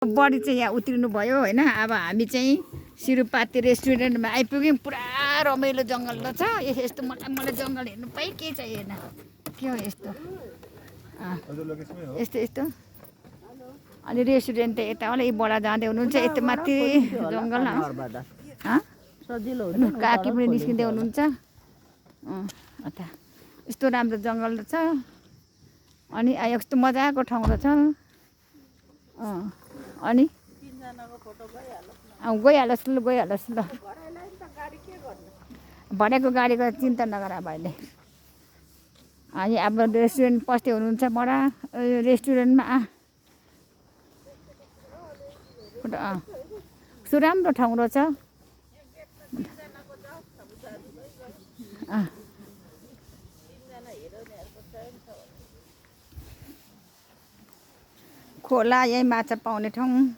Body चाहिँ यहाँ उत्रिनु भयो होइन। अब हामी चाहिँ सिरुपाती रेस्टुरेन्टमा आइपुग्यौँ। पुरा रमाइलो जङ्गल छ। यस्तो मलाई जङ्गल हेर्नु पाइ के चाहिएन। के हो यस्तो यस्तो यस्तो। अनि रेस्टुरेन्ट त यता होला बडा जाँदै हुनुहुन्छ। यता माथि जङ्गल सजिलो काकी पनि निस्किँदै हुनुहुन्छ। अथा यस्तो राम्रो जङ्गल छ। अनि यस्तो मजाको ठाउँ रहेछ। अनि गइहालोस् ल गइहालोस् ल। भनेको गाडीको चिन्ता नगर भाइले। अनि अब रेस्टुरेन्ट पस्दै हुनुहुन्छ बडा रेस्टुरेन्टमा। कस्तो राम्रो ठाउँ रहेछ। खोला यही माछा पाउने ठाउँ।